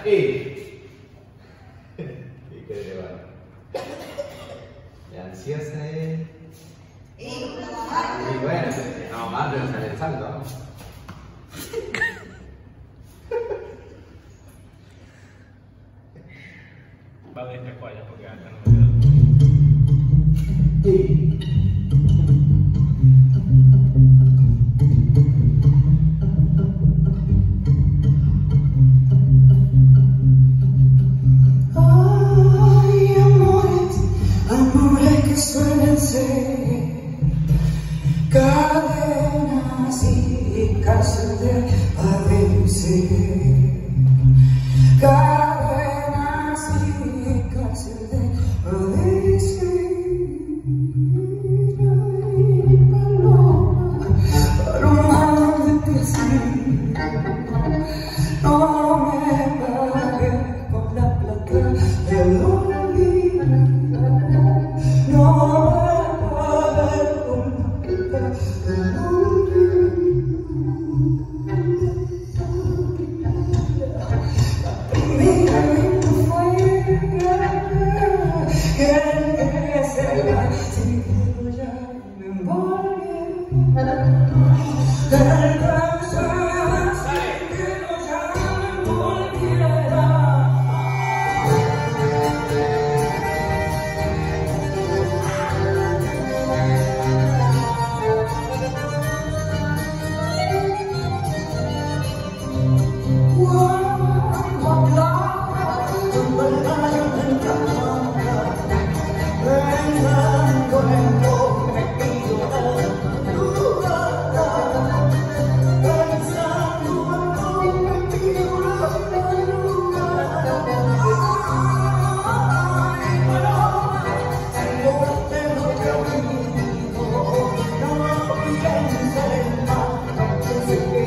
Y que le va. La ansiosa es. Y bueno, no, más pero sale el salto. Va a ver cuál porque acá no me quedo. Cadenas y cárcel de padece. Cadenas y cárcel de padece. Paloma, paloma de ti, no me pagues con la plata del olvido. No me pagues con la plata del olvido. Mira mi fuera, que se va, si quiero ya me voy. Del cansancio, si quiero ya me volviera. No